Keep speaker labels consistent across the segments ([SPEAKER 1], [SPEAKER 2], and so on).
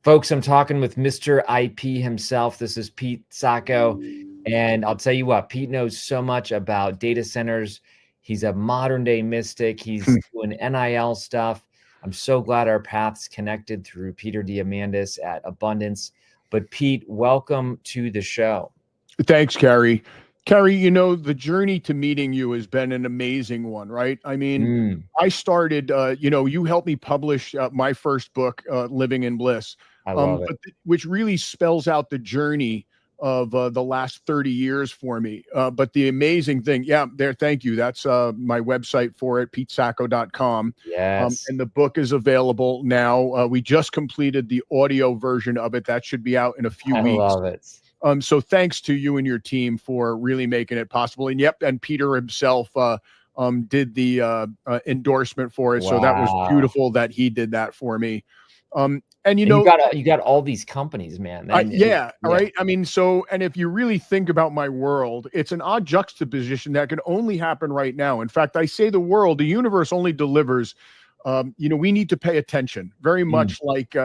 [SPEAKER 1] Folks, I'm talking with Mr. IP himself. This is Pete Sacco. And I'll tell you what, Pete knows so much about data centers. He's a modern day mystic. He's doing NIL stuff. I'm so glad our paths connected through Peter Diamandis at Abundance. But Pete, welcome to the show.
[SPEAKER 2] Thanks, Kary. Kary, the journey to meeting you has been an amazing one, right? I mean, I started, you helped me publish my first book, Living in Bliss,
[SPEAKER 1] I love it.
[SPEAKER 2] which really spells out the journey of the last 30 years for me. But the amazing thing, thank you. That's my website for it, petesacco.com.
[SPEAKER 1] Yes.
[SPEAKER 2] And the book is available now. We just completed the audio version of it. That should be out in a few weeks.
[SPEAKER 1] I love it.
[SPEAKER 2] So thanks to you and your team for really making it possible. And Peter himself did the endorsement for it. Wow. So that was beautiful that he did that for me. And you
[SPEAKER 1] got all these companies, man.
[SPEAKER 2] Right. I mean, and if you really think about my world, it's an odd juxtaposition that can only happen right now. In fact, I say the universe only delivers. We need to pay attention very much like,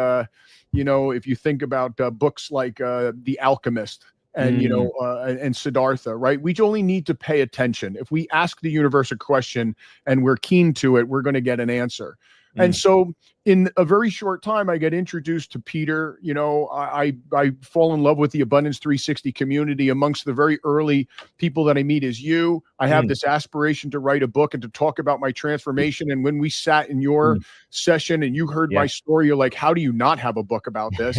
[SPEAKER 2] if you think about books like The Alchemist and, and Siddhartha, right? We only need to pay attention. If we ask the universe a question and we're keen to it, we're going to get an answer. And so in a very short time, I get introduced to Peter. I fall in love with the Abundance 360 community. Amongst the very early people that I meet is you. I have this aspiration to write a book and to talk about my transformation. And when we sat in your session and you heard my story, you're like, how do you not have a book about this?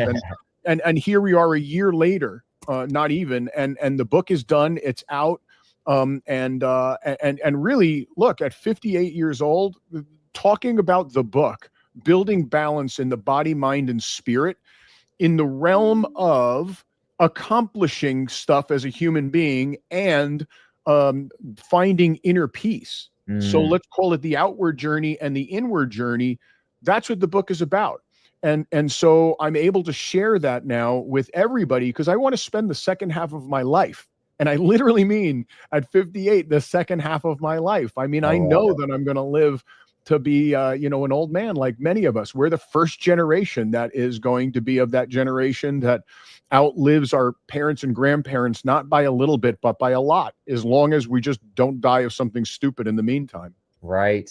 [SPEAKER 2] And here we are a year later, not even, and the book is done. It's out. And really, look, at 58 years old, talking about the book, building balance in the body, mind, and spirit in the realm of accomplishing stuff as a human being and finding inner peace. So let's call it the outward journey and the inward journey. That's what the book is about. And so I'm able to share that now with everybody because I want to spend the second half of my life. And I literally mean at 58, the second half of my life. I mean, I know that I'm going to live to be, an old man like many of us. We're the first generation that is going to be of that generation that outlives our parents and grandparents, not by a little bit, but by a lot, as long as we just don't die of something stupid in the meantime.
[SPEAKER 1] Right.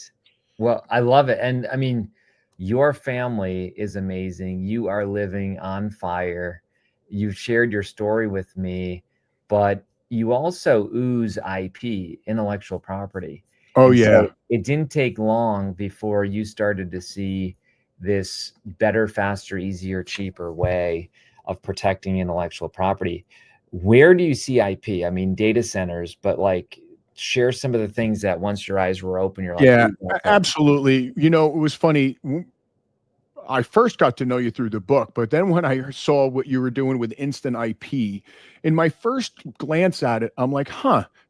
[SPEAKER 1] Well, I love it. And I mean, your family is amazing. You are living on fire. You've shared your story with me, but you also ooze IP, intellectual property. So it didn't take long before you started to see this better, faster, easier, cheaper way of protecting intellectual property. Where do you see IP? I mean, data centers, but share some of the things that once your eyes were open, you're like,
[SPEAKER 2] absolutely. It was funny. I first got to know you through the book, but then when I saw what you were doing with instant IP, in my first glance at it, I'm like,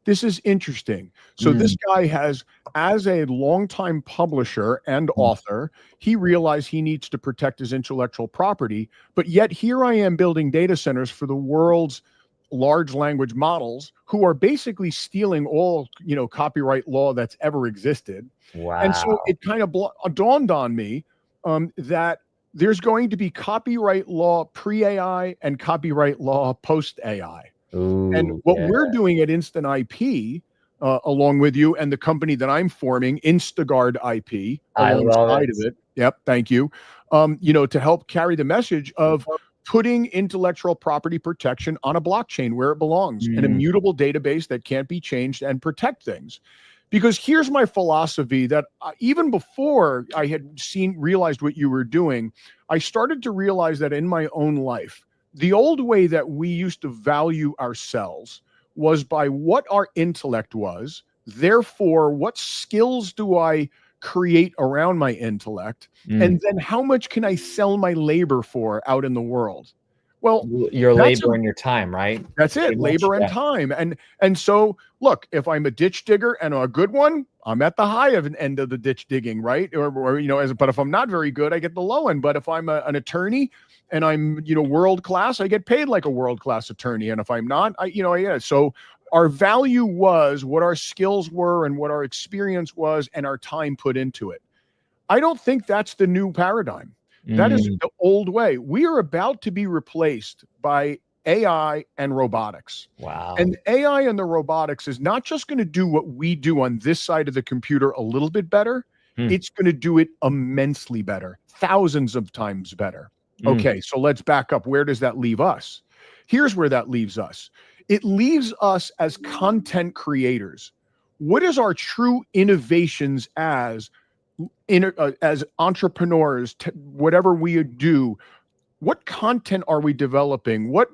[SPEAKER 2] this is interesting. So this guy has, as a longtime publisher and author, he realized he needs to protect his intellectual property, but yet here I am building data centers for the world's large language models who are basically stealing all, copyright law that's ever existed.
[SPEAKER 1] Wow.
[SPEAKER 2] And so it kind of dawned on me that there's going to be copyright law pre-AI and copyright law post-AI. And what we're doing at Instant IP, along with you and the company that I'm forming, Instaguard IP, alongside of it. Yep, thank you. To help carry the message of putting intellectual property protection on a blockchain where it belongs, an immutable database that can't be changed and protect things. Because here's my philosophy that even before I had realized what you were doing, I started to realize that in my own life, the old way that we used to value ourselves was by what our intellect was. Therefore, what skills do I create around my intellect? And then how much can I sell my labor for out in the world? Well,
[SPEAKER 1] your labor and your time, right?
[SPEAKER 2] That's it, labor and time. And so, look, if I'm a ditch digger and a good one, I'm at the high end of the ditch digging, right? But if I'm not very good, I get the low end. But if I'm an attorney and I'm, world class, I get paid like a world class attorney. And if I'm not, So our value was what our skills were and what our experience was and our time put into it. I don't think that's the new paradigm. That is
[SPEAKER 1] Mm,
[SPEAKER 2] the old way. We are about to be replaced by AI and robotics.
[SPEAKER 1] wow.
[SPEAKER 2] And AI and the robotics is not just going to do what we do on this side of the computer a little bit better,
[SPEAKER 1] Hmm,
[SPEAKER 2] it's going to do it immensely better, thousands of times better.
[SPEAKER 1] mm.
[SPEAKER 2] Okay, so let's back up. Where does that leave us? Here's where that leaves us. It leaves us as content creators. What is our true innovations as entrepreneurs, whatever we do? What content are we developing? What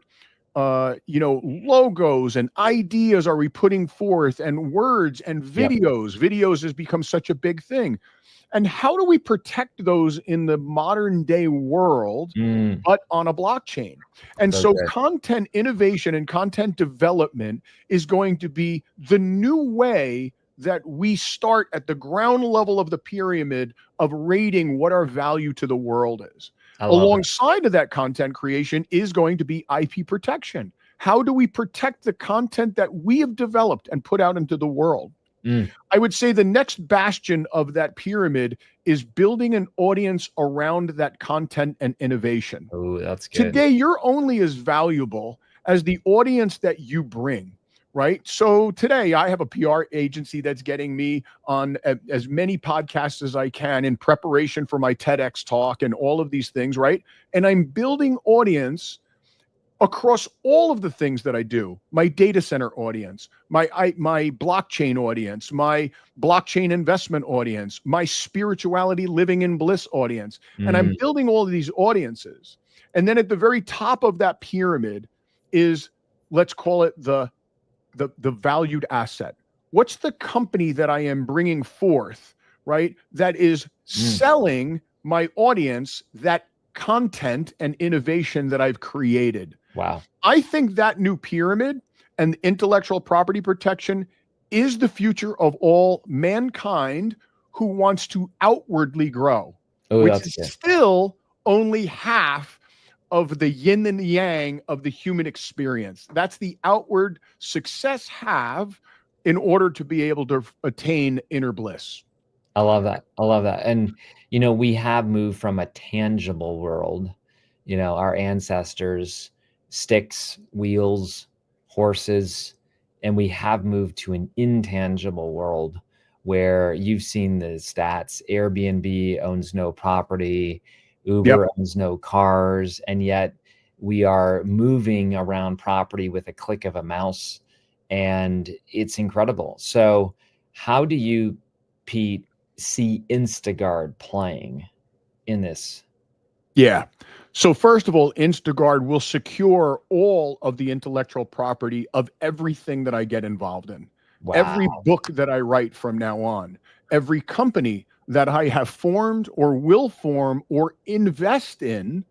[SPEAKER 2] logos and ideas are we putting forth, and words and
[SPEAKER 1] Yep.
[SPEAKER 2] videos has become such a big thing, and how do we protect those in the modern day world,
[SPEAKER 1] Mm,
[SPEAKER 2] but on a blockchain? And
[SPEAKER 1] so
[SPEAKER 2] so
[SPEAKER 1] good.
[SPEAKER 2] content innovation and content development is going to be the new way that we start at the ground level of the pyramid of rating what our value to the world is.
[SPEAKER 1] I love it.
[SPEAKER 2] Alongside of that content creation is going to be IP protection. How do we protect the content that we have developed and put out into the world?
[SPEAKER 1] Mm.
[SPEAKER 2] I would say the next bastion of that pyramid is building an audience around that content and innovation.
[SPEAKER 1] Oh, that's good.
[SPEAKER 2] Today, you're only as valuable as the audience that you bring, right? So today, I have a PR agency that's getting me on as many podcasts as I can in preparation for my TEDx talk and all of these things, right? And I'm building audience across all of the things that I do. My data center audience, my blockchain audience, my blockchain investment audience, my spirituality living in bliss audience. And I'm
[SPEAKER 1] Mm,
[SPEAKER 2] building all of these audiences. And then at the very top of that pyramid is, let's call it the valued asset. What's the company that I am bringing forth, right? That is selling my audience that content and innovation that I've created.
[SPEAKER 1] wow.
[SPEAKER 2] I think that new pyramid and intellectual property protection is the future of all mankind who wants to outwardly grow,
[SPEAKER 1] Oh,
[SPEAKER 2] which
[SPEAKER 1] that's
[SPEAKER 2] is
[SPEAKER 1] good.
[SPEAKER 2] still only half of the yin and the yang of the human experience. That's the outward success have in order to be able to attain inner bliss.
[SPEAKER 1] I love that. I love that. And, we have moved from a tangible world, our ancestors, sticks, wheels, horses, and we have moved to an intangible world where you've seen the stats. Airbnb owns no property,
[SPEAKER 2] Yep.
[SPEAKER 1] Uber owns no cars, and yet we are moving around property with a click of a mouse, and it's incredible. So, how do you, Pete, see Instaguard playing in this?
[SPEAKER 2] Yeah. So first of all, Instaguard will secure all of the intellectual property of everything that I get involved in. Every
[SPEAKER 1] Wow.
[SPEAKER 2] book that I write from now on, every company that I have formed or will form or invest in,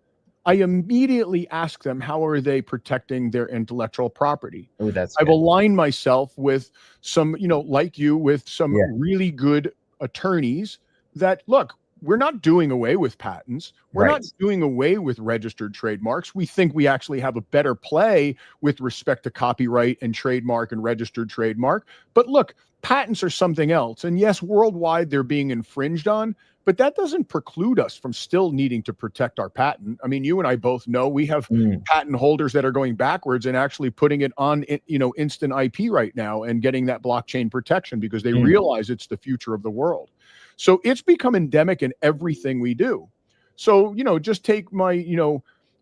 [SPEAKER 2] I immediately ask them, how are they protecting their intellectual property?
[SPEAKER 1] Oh, that's
[SPEAKER 2] I've
[SPEAKER 1] good.
[SPEAKER 2] aligned myself with some, like you, with some
[SPEAKER 1] Yeah.
[SPEAKER 2] really good attorneys that, look, we're not doing away with patents. We're
[SPEAKER 1] Right.
[SPEAKER 2] not doing away with registered trademarks. We think we actually have a better play with respect to copyright and trademark and registered trademark. But look, patents are something else. And yes, worldwide they're being infringed on, but that doesn't preclude us from still needing to protect our patent. I mean, you and I both know we have
[SPEAKER 1] Mm,
[SPEAKER 2] patent holders that are going backwards and actually putting it on, instant IP right now and getting that blockchain protection because they
[SPEAKER 1] mm.
[SPEAKER 2] realize it's the future of the world. So it's become endemic in everything we do. So, just take my,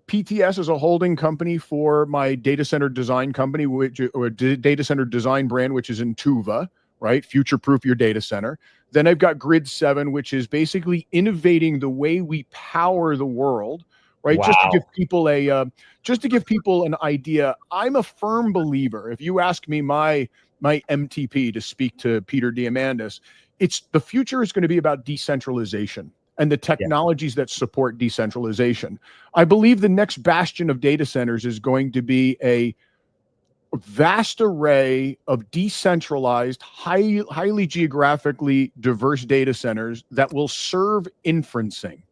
[SPEAKER 2] PTS as a holding company for my data center design company, data center design brand, which is in Tuva, right? Future proof your data center. Then I've got Grid 7, which is basically innovating the way we power the world, right? Just to give
[SPEAKER 1] Wow.
[SPEAKER 2] people an idea. I'm a firm believer. If you ask me my MTP, to speak to Peter Diamandis, it's the future is going to be about decentralization and the
[SPEAKER 1] Yeah.
[SPEAKER 2] technologies that support decentralization. I believe the next bastion of data centers is going to be a vast array of decentralized, highly geographically diverse data centers that will serve inferencing.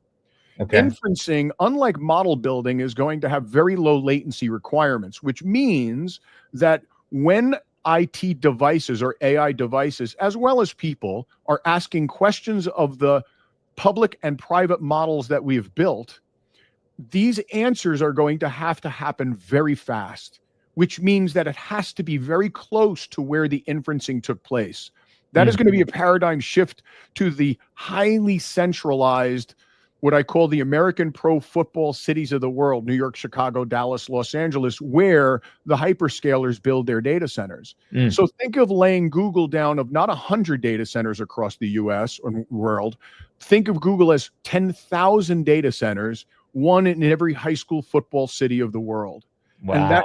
[SPEAKER 1] Okay.
[SPEAKER 2] Inferencing, unlike model building, is going to have very low latency requirements, which means that when IT devices or AI devices, as well as people, are asking questions of the public and private models that we've built, these answers are going to happen very fast, which means that it has to be very close to where the inferencing took place. That is going to be a paradigm shift to the highly centralized, what I call the American pro football cities of the world, New York, Chicago, Dallas, Los Angeles, where the hyperscalers build their data centers. So think of laying Google down of not 100 data centers across the US or world. Think of Google as 10,000 data centers, one in every high school football city of the world.
[SPEAKER 1] Wow.
[SPEAKER 2] And that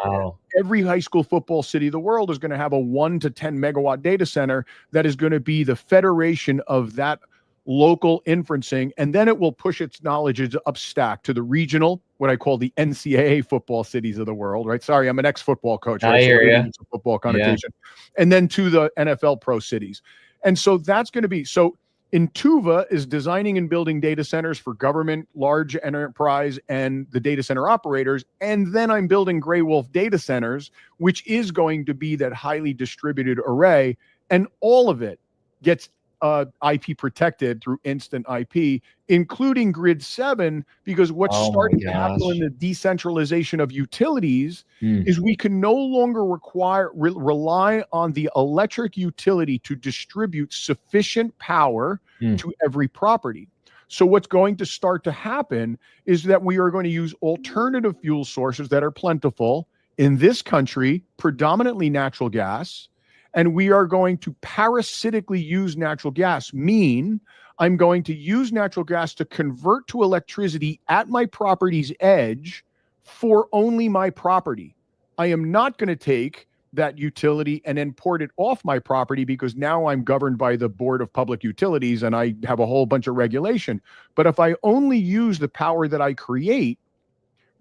[SPEAKER 2] every high school football city of the world is going to have a 1 to 10 megawatt data center that is going to be the federation of that local inferencing. And then it will push its knowledge up stack to the regional, what I call the NCAA football cities of the world, right? Sorry, I'm an ex-football coach. Right?
[SPEAKER 1] I hear you.
[SPEAKER 2] It's a football connotation. Yeah. And then to the NFL pro cities. And so that's going to be, so Intuva is designing and building data centers for government, large enterprise, and the data center operators. And then I'm building Grey Wolf data centers, which is going to be that highly distributed array. And all of it gets IP protected through instant IP, including Grid 7, because what's starting to happen in the decentralization of utilities is we can no longer rely on the electric utility to distribute sufficient power to every property. So what's going to start to happen is that we are going to use alternative fuel sources that are plentiful in this country, predominantly natural gas. And we are going to parasitically use natural gas, I'm going to use natural gas to convert to electricity at my property's edge for only my property. I am not going to take that utility and then port it off my property, because now I'm governed by the Board of Public Utilities and I have a whole bunch of regulation. But if I only use the power that I create,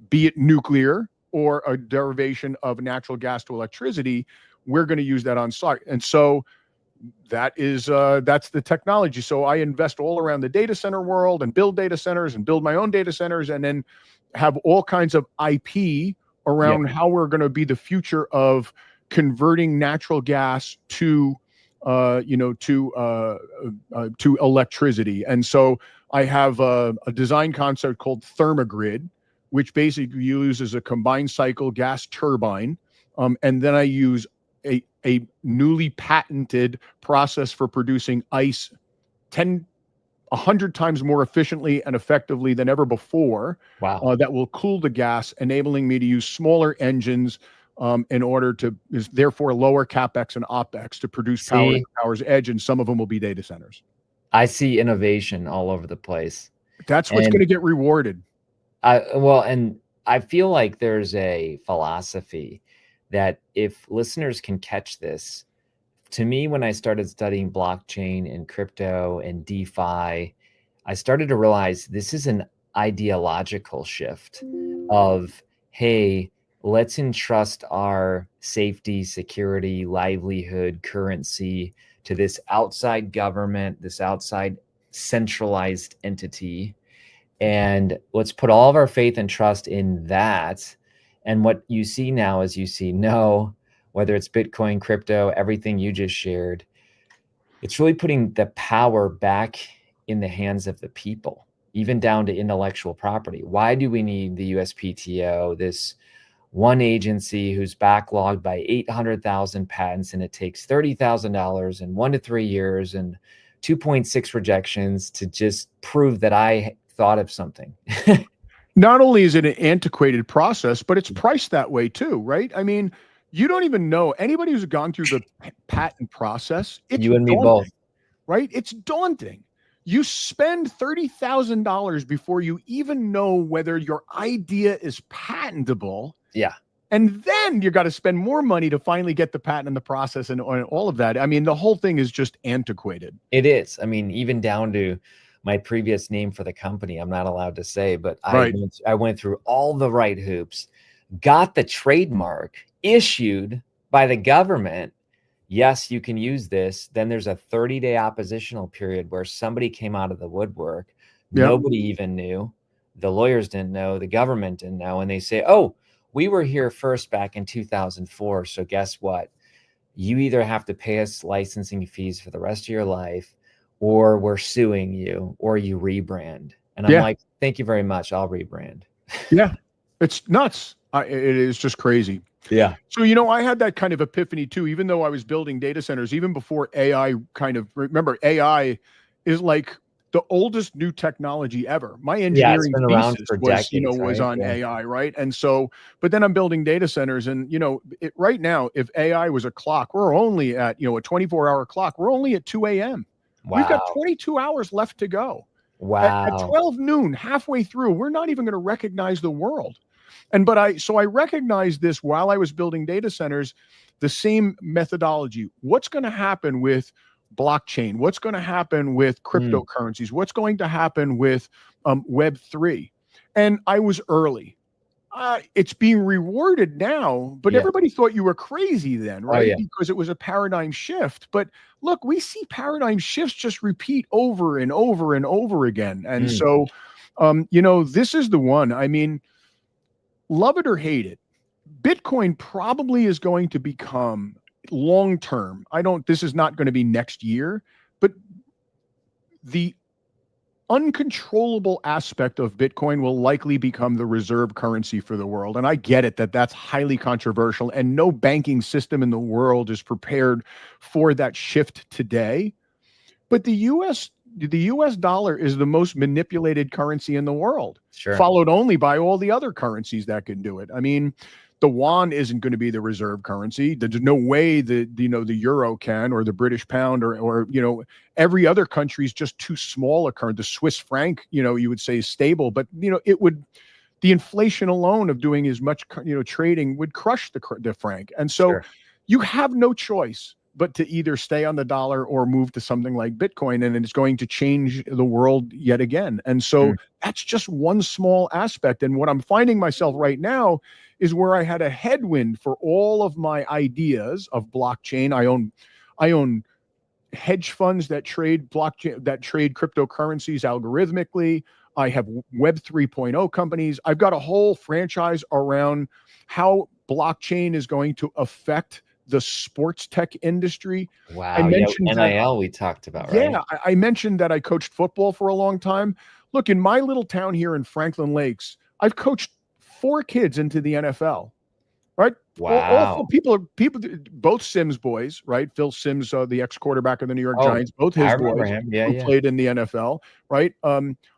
[SPEAKER 2] be it nuclear or a derivation of natural gas to electricity, we're going to use that on site. And so that's the technology. So I invest all around the data center world and build data centers and build my own data centers, and then have all kinds of IP around how we're going to be the future of converting natural gas to electricity. And so I have a design concept called Thermogrid, which basically uses a combined cycle gas turbine. And then I use a newly patented process for producing ice 100 times more efficiently and effectively than ever before.
[SPEAKER 1] Wow.
[SPEAKER 2] That will cool the gas, enabling me to use smaller engines in order to, therefore, lower CapEx and OpEx to produce power at the power's edge, and some of them will be data centers.
[SPEAKER 1] I see innovation all over the place.
[SPEAKER 2] That's what's going to get rewarded.
[SPEAKER 1] And I feel like there's a philosophy that if listeners can catch this, to me, when I started studying blockchain and crypto and DeFi, I started to realize this is an ideological shift of, hey, let's entrust our safety, security, livelihood, currency to this outside government, this outside centralized entity. And let's put all of our faith and trust in that. And what you see now is whether it's Bitcoin, crypto, everything you just shared, it's really putting the power back in the hands of the people, even down to intellectual property. Why do we need the USPTO, this one agency who's backlogged by 800,000 patents, and it takes $30,000 in 1 to 3 years and 2.6 rejections to just prove that I thought of something?
[SPEAKER 2] Not only is it an antiquated process, but it's priced that way too, right? I mean, you don't even know, anybody who's gone through the patent process, it's
[SPEAKER 1] you and me
[SPEAKER 2] daunting,
[SPEAKER 1] both,
[SPEAKER 2] right? It's daunting. You spend $30,000 before you even know whether your idea is patentable.
[SPEAKER 1] Yeah.
[SPEAKER 2] And then you got to spend more money to finally get the patent in the process and all of that. I mean, the whole thing is just antiquated.
[SPEAKER 1] It is. I mean, even down to my previous name for the company, I'm not allowed to say, but
[SPEAKER 2] right.
[SPEAKER 1] I went through all the right hoops, got the trademark issued by the government. Yes, you can use this. Then there's a 30-day oppositional period where somebody came out of the woodwork. Yep. Nobody even knew. The lawyers didn't know. The government didn't know. And they say, oh, we were here first back in 2004. So guess what? You either have to pay us licensing fees for the rest of your life, or we're suing you, or you rebrand. And I'm
[SPEAKER 2] Yeah.
[SPEAKER 1] like, thank you very much. I'll rebrand.
[SPEAKER 2] Yeah. It's nuts. It is just crazy.
[SPEAKER 1] Yeah.
[SPEAKER 2] So, I had that kind of epiphany too, even though I was building data centers, even before AI remember, AI is like the oldest new technology ever. My
[SPEAKER 1] Yeah. It's
[SPEAKER 2] engineering
[SPEAKER 1] been around
[SPEAKER 2] thesis
[SPEAKER 1] for
[SPEAKER 2] was,
[SPEAKER 1] decades,
[SPEAKER 2] was
[SPEAKER 1] right?
[SPEAKER 2] on
[SPEAKER 1] Yeah.
[SPEAKER 2] AI, right? And so, but then I'm building data centers and, right now, if AI was a clock, we're only at, a 24-hour clock, we're only at 2 a.m. We've got
[SPEAKER 1] Wow.
[SPEAKER 2] 22 hours left to go. At
[SPEAKER 1] Wow.
[SPEAKER 2] 12 noon, halfway through, we're not even going to recognize the world. So I recognized this while I was building data centers, the same methodology. What's going to happen with blockchain? What's going to happen with cryptocurrencies? What's going to happen with Web3? And I was early. It's being rewarded now, but
[SPEAKER 1] Yeah.
[SPEAKER 2] everybody thought you were crazy then,
[SPEAKER 1] Oh,
[SPEAKER 2] right?
[SPEAKER 1] yeah.
[SPEAKER 2] Because it was a paradigm shift. But look, we see paradigm shifts just repeat over and over and over again. And so, this is the one. I mean, love it or hate it, Bitcoin probably is going to become long term. This is not going to be next year, but the uncontrollable aspect of Bitcoin will likely become the reserve currency for the world. And I get it that that's highly controversial and no banking system in the world is prepared for that shift today. But the US dollar is the most manipulated currency in the world,
[SPEAKER 1] Sure.
[SPEAKER 2] followed only by all the other currencies that can do it. I mean, the yuan isn't going to be the reserve currency. There's no way that the euro can, or the British pound, or every other country is just too small a currency. The Swiss franc, you would say is stable, but it would, the inflation alone of doing as much trading would crush the franc. And so you have no choice but to either stay on the dollar or move to something like Bitcoin, and it's going to change the world yet again. And so that's just one small aspect. And what I'm finding myself right now is where I had a headwind for all of my ideas of blockchain. I own hedge funds that trade blockchain, that trade cryptocurrencies algorithmically. I have Web 3.0 companies. I've got a whole franchise around how blockchain is going to affect the sports tech industry.
[SPEAKER 1] Wow.
[SPEAKER 2] I mentioned
[SPEAKER 1] NIL we talked about, right?
[SPEAKER 2] Yeah, I mentioned that I coached football for a long time. Look, in my little town here in Franklin Lakes, I've coached 4 kids into the NFL. Right?
[SPEAKER 1] Wow.
[SPEAKER 2] All people, both Sims boys, right? Phil Sims, the ex-quarterback of the New York Giants, both
[SPEAKER 1] I
[SPEAKER 2] his
[SPEAKER 1] remember
[SPEAKER 2] boys
[SPEAKER 1] him. Yeah,
[SPEAKER 2] who
[SPEAKER 1] yeah.
[SPEAKER 2] played in the NFL, right?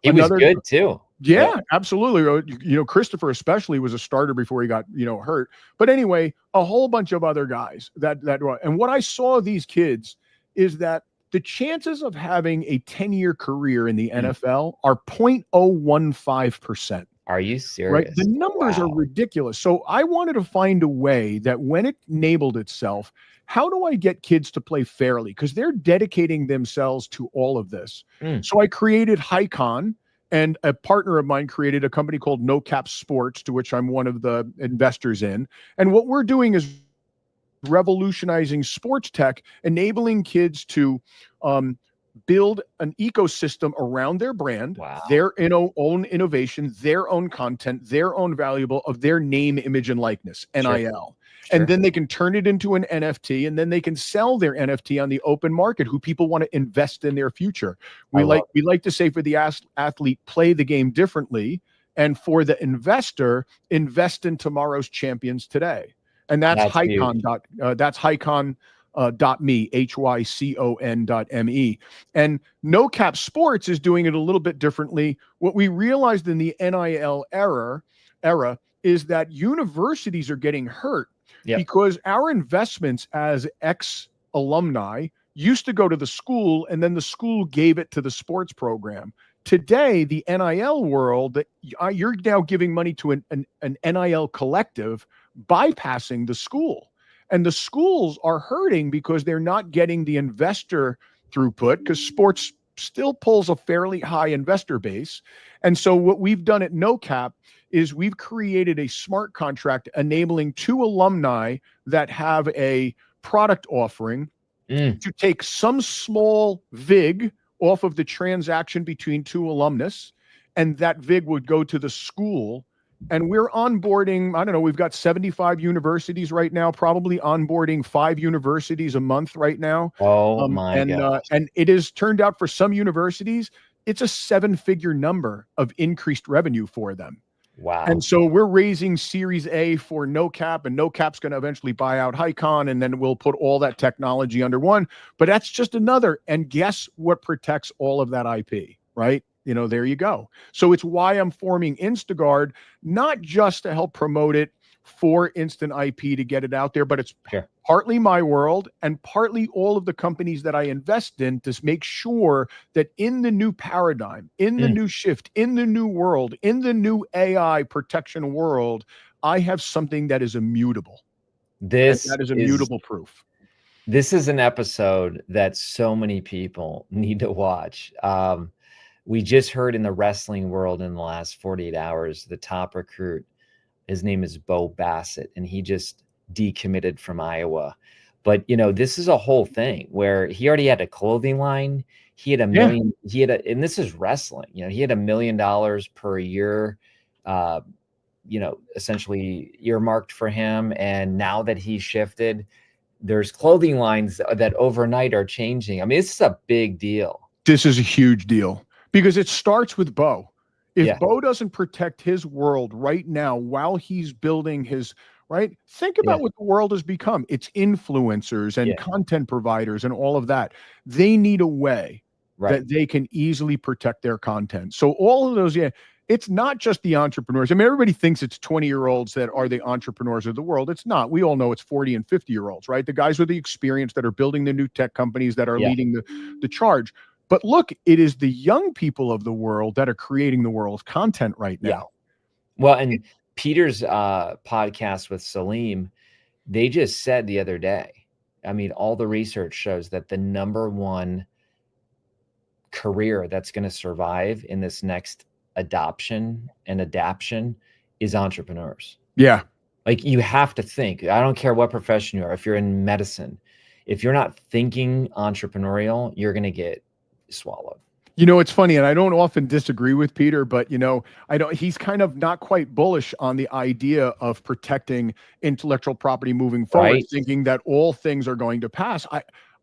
[SPEAKER 1] He was good too.
[SPEAKER 2] Yeah, absolutely. Christopher especially was a starter before he got, hurt. But anyway, a whole bunch of other guys and what I saw these kids is that the chances of having a 10-year career in the NFL are 0.015%.
[SPEAKER 1] Are you serious?
[SPEAKER 2] Right. The numbers are ridiculous. So I wanted to find a way that when it enabled itself, how do I get kids to play fairly? Because they're dedicating themselves to all of this. So I created Hycon, and a partner of mine created a company called No Cap Sports, to which I'm one of the investors in. And what we're doing is revolutionizing sports tech, enabling kids to build an ecosystem around their brand, their own innovation, their own content, their own valuable of their name, image, and likeness, NIL. And then they can turn it into an NFT, and then they can sell their NFT on the open market who people want to invest in their future. We like to say for the athlete, play the game differently, and for the investor, invest in tomorrow's champions today. And that's Hycon. That's Hycon. .me, HYCON.me. And No Cap Sports is doing it a little bit differently. What we realized in the NIL era is that universities are getting hurt because our investments as ex-alumni used to go to the school, and then the school gave it to the sports program. Today, the NIL world, you're now giving money to an NIL collective, bypassing the school. And the schools are hurting because they're not getting the investor throughput, because sports still pulls a fairly high investor base. And so what we've done at No Cap is we've created a smart contract enabling 2 alumni that have a product offering to take some small VIG off of the transaction between 2 alumnus, and that VIG would go to the school. And we're onboarding, I don't know, we've got 75 universities right now, probably onboarding 5 universities a month right now.
[SPEAKER 1] Oh my God.
[SPEAKER 2] And it has turned out for some universities, it's a 7-figure number of increased revenue for them.
[SPEAKER 1] Wow.
[SPEAKER 2] And so we're raising Series A for No Cap, and No Cap's going to eventually buy out Hycon, and then we'll put all that technology under one. But that's just another. And guess what protects all of that IP, right? You know, there you go. So it's why I'm forming Instaguard, not just to help promote it for instant IP to get it out there, but it's partly my world and partly all of the companies that I invest in to make sure that in the new paradigm, in the new shift, in the new world, in the new AI protection world, I have something that is immutable. That is immutable proof.
[SPEAKER 1] This is an episode that so many people need to watch. We just heard in the wrestling world in the last 48 hours, the top recruit, his name is Bo Bassett, and he just decommitted from Iowa. But, you know, this is a whole thing where he already had a clothing line. He had a million, and this is wrestling, you know, he had $1 million per year, you know, essentially earmarked for him. And now that he's shifted, there's clothing lines that overnight are changing. I mean, this is a big deal.
[SPEAKER 2] This is a huge deal because it starts with Bo. If Bo doesn't protect his world right now while he's building his, right? Think about what the world has become. It's influencers and content providers and all of that. They need a way that they can easily protect their content. So all of those, it's not just the entrepreneurs. I mean, everybody thinks it's 20-year-olds that are the entrepreneurs of the world. It's not. We all know it's 40 and 50-year-olds, right? The guys with the experience that are building the new tech companies that are leading the charge. But look, it is the young people of the world that are creating the world's content right now.
[SPEAKER 1] Well, and Peter's podcast with Salim, they just said the other day, I mean, all the research shows that the #1 career that's going to survive in this next adoption and adaption is entrepreneurs.
[SPEAKER 2] Yeah.
[SPEAKER 1] Like, you have to think. I don't care what profession you are. If you're in medicine, if you're not thinking entrepreneurial, you're going to get swallowed.
[SPEAKER 2] You know, it's funny, and I don't often disagree with Peter, but, you know, he's kind of not quite bullish on the idea of protecting intellectual property moving forward, thinking that all things are going to pass.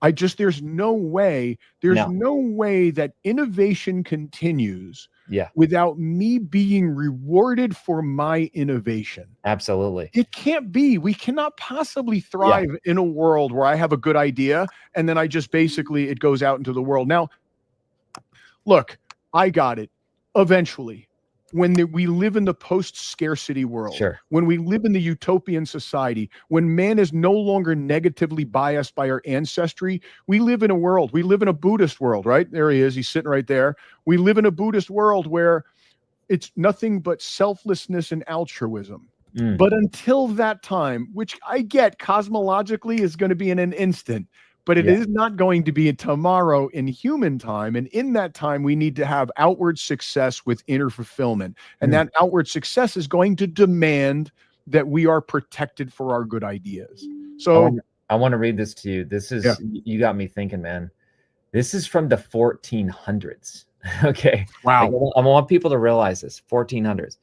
[SPEAKER 2] There's no way that innovation continues without me being rewarded for my innovation.
[SPEAKER 1] Absolutely.
[SPEAKER 2] It can't be. We cannot possibly thrive in a world where I have a good idea and then I just basically, it goes out into the world. Now, look, I got it. Eventually, when we live in the post-scarcity world, when we live in the utopian society, when man is no longer negatively biased by our ancestry, we live in a Buddhist world, right? There he is. He's sitting right there. We live in a Buddhist world where it's nothing but selflessness and altruism. But until that time, which I get cosmologically is going to be in an instant, but it is not going to be tomorrow in human time. And in that time, we need to have outward success with inner fulfillment. And that outward success is going to demand that we are protected for our good ideas. So
[SPEAKER 1] I want to read this to you. This is, you got me thinking, man. This is from the 1400s. Okay.
[SPEAKER 2] Wow.
[SPEAKER 1] Like, I want people to realize this, 1400s.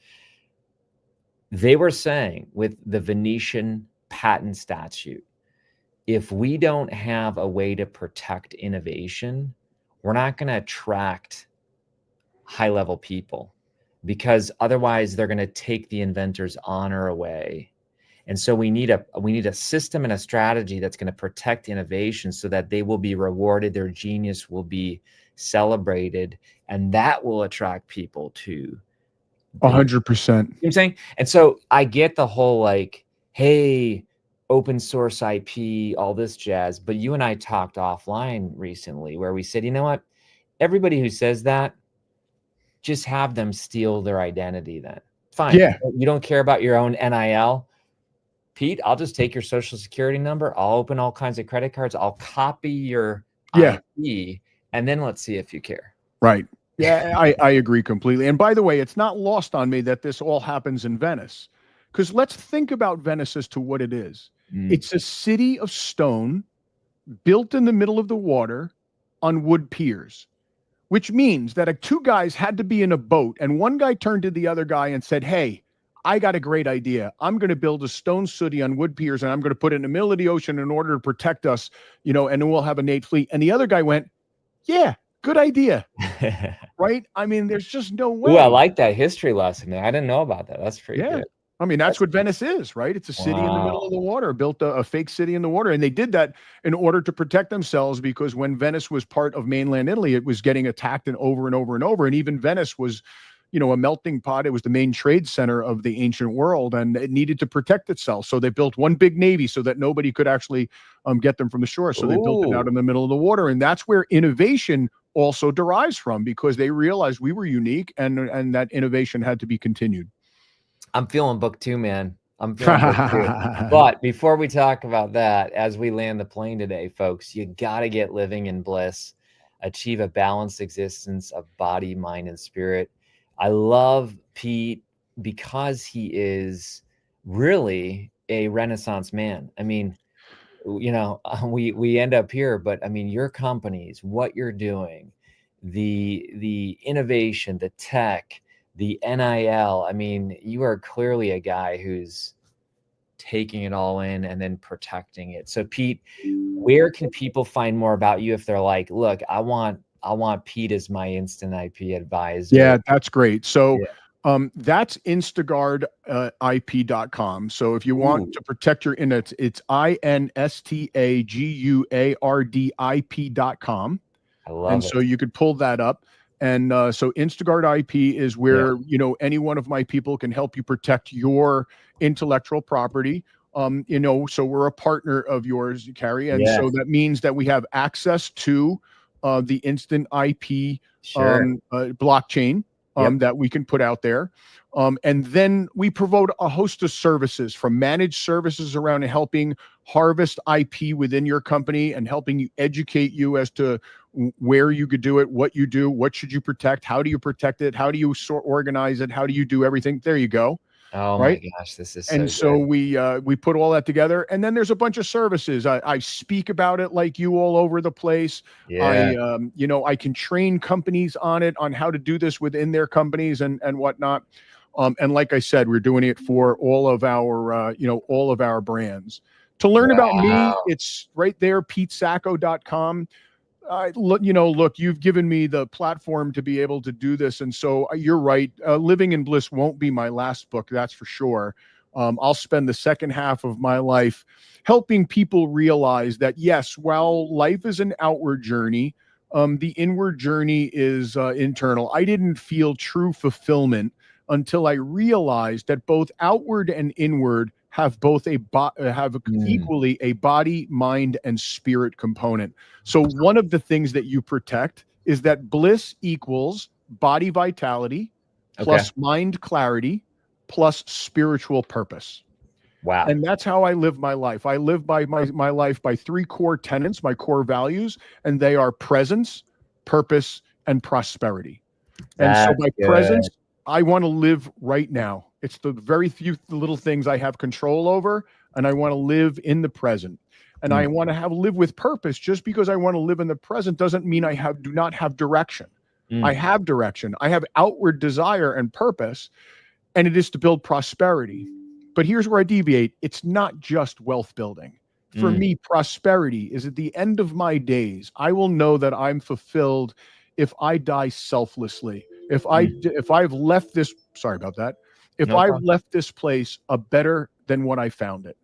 [SPEAKER 1] They were saying with the Venetian patent statute, if we don't have a way to protect innovation, we're not going to attract high-level people, because otherwise they're going to take the inventor's honor away. And so we need a system and a strategy that's going to protect innovation so that they will be rewarded, their genius will be celebrated, and that will attract people to
[SPEAKER 2] 100%.
[SPEAKER 1] You know what I'm saying? And so I get the whole, like, hey, open source IP, all this jazz. But you and I talked offline recently where we said, you know what? Everybody who says that, just have them steal their identity then. Fine.
[SPEAKER 2] Yeah.
[SPEAKER 1] You don't care about your own NIL. Pete, I'll just take your social security number. I'll open all kinds of credit cards. I'll copy your IP, and then let's see if you care.
[SPEAKER 2] Right. Yeah, I agree completely. And by the way, it's not lost on me that this all happens in Venice. Because let's think about Venice as to what it is. It's a city of stone built in the middle of the water on wood piers, which means that two guys had to be in a boat, and one guy turned to the other guy and said, hey, I got a great idea. I'm going to build a stone city on wood piers, and I'm going to put it in the middle of the ocean in order to protect us, and then we'll have a Nate fleet. And the other guy went, yeah, good idea. Right? I mean, there's just no way.
[SPEAKER 1] Ooh, I like that history lesson. I didn't know about that. That's pretty good.
[SPEAKER 2] I mean, that's what Venice is, right? It's a city in the middle of the water, built a fake city in the water. And they did that in order to protect themselves, because when Venice was part of mainland Italy, it was getting attacked and over and over and over. And even Venice was, a melting pot. It was the main trade center of the ancient world, and it needed to protect itself. So they built one big navy so that nobody could actually get them from the shore. So they built it out in the middle of the water. And that's where innovation also derives from, because they realized we were unique, and that innovation had to be continued.
[SPEAKER 1] I'm feeling book 2, man. I'm feeling book 2. But before we talk about that, as we land the plane today, folks, you got to get living in bliss, achieve a balanced existence of body, mind, and spirit. I love Pete because he is really a Renaissance man. I mean, we end up here, but I mean, your companies, what you're doing, the innovation, the tech, the NIL. I mean, you are clearly a guy who's taking it all in and then protecting it. So Pete, where can people find more about you if they're like, look, I want Pete as my instant IP advisor?
[SPEAKER 2] Yeah, that's great. So that's instaguardip.com. So if you want to protect your internet, it's instaguardip.com.
[SPEAKER 1] I love
[SPEAKER 2] and
[SPEAKER 1] it.
[SPEAKER 2] So you could pull that up. And so Instaguard IP is where, any one of my people can help you protect your intellectual property. So we're a partner of yours, Kary. And so that means that we have access to the instant IP blockchain that we can put out there. And then we promote a host of services, from managed services around helping harvest IP within your company and helping you educate you as to where you could do it, what you do, what should you protect, how do you protect it, how do you organize it, how do you do everything. There you go.
[SPEAKER 1] Oh my gosh, this is
[SPEAKER 2] and so we put all that together, and then there's a bunch of services. I speak about it like you all over the place. I can train companies on it, on how to do this within their companies and whatnot. And like I said, we're doing it for all of our brands. To learn about me, it's right there, PeteSacco.com. Look, you've given me the platform to be able to do this. And so you're right. Living in Bliss won't be my last book. That's for sure. I'll spend the second half of my life helping people realize that, yes, while life is an outward journey, the inward journey is internal. I didn't feel true fulfillment until I realized that both outward and inward have both equally a body, mind, and spirit component. So one of the things that you protect is that bliss equals body vitality plus mind clarity plus spiritual purpose.
[SPEAKER 1] Wow.
[SPEAKER 2] And that's how I live my life. I live by my life by 3 core tenets, my core values, and they are presence, purpose, and prosperity. And so by presence, I want to live right now. It's the very few little things I have control over, and I want to live in the present. And I want to live with purpose. Just because I want to live in the present doesn't mean I do not have direction. I have direction. I have outward desire and purpose, and it is to build prosperity. But here's where I deviate. It's not just wealth building. For me, prosperity is at the end of my days. I will know that I'm fulfilled if I die selflessly. If I've left this, sorry about that. If I've left this place a better than what I found it.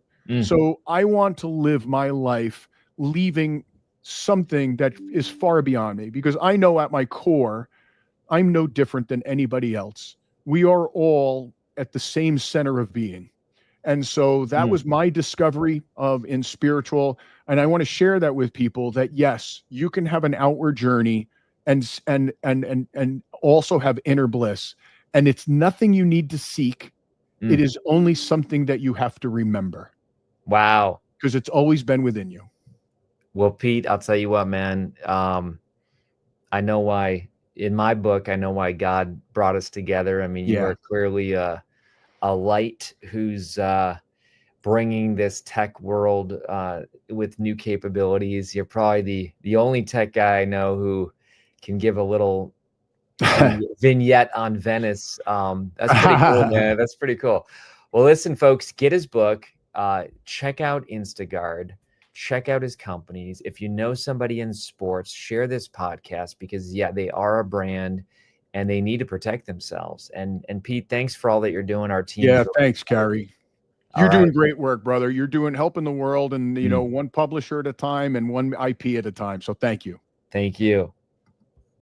[SPEAKER 2] So I want to live my life leaving something that is far beyond me, because I know at my core, I'm no different than anybody else. We are all at the same center of being. And so that was my discovery in spiritual. And I want to share that with people, that yes, you can have an outward journey and also have inner bliss. And it's nothing you need to seek. It is only something that you have to remember.
[SPEAKER 1] Wow.
[SPEAKER 2] Because it's always been within you.
[SPEAKER 1] Well, Pete, I'll tell you what, man. I know why, in my book, I know why God brought us together. I mean, you are clearly a light who's bringing this tech world with new capabilities. You're probably the only tech guy I know who can give a little vignette on Venice. That's pretty cool, man. That's pretty cool. Well, listen, folks, get his book. Check out Instaguard. Check out his companies. If you know somebody in sports, share this podcast, because they are a brand and they need to protect themselves. And Pete, thanks for all that you're doing. Our team.
[SPEAKER 2] Yeah, thanks, Kary. You're doing great work, brother. You're helping the world, and one publisher at a time and one IP at a time. So thank you.
[SPEAKER 1] Thank you.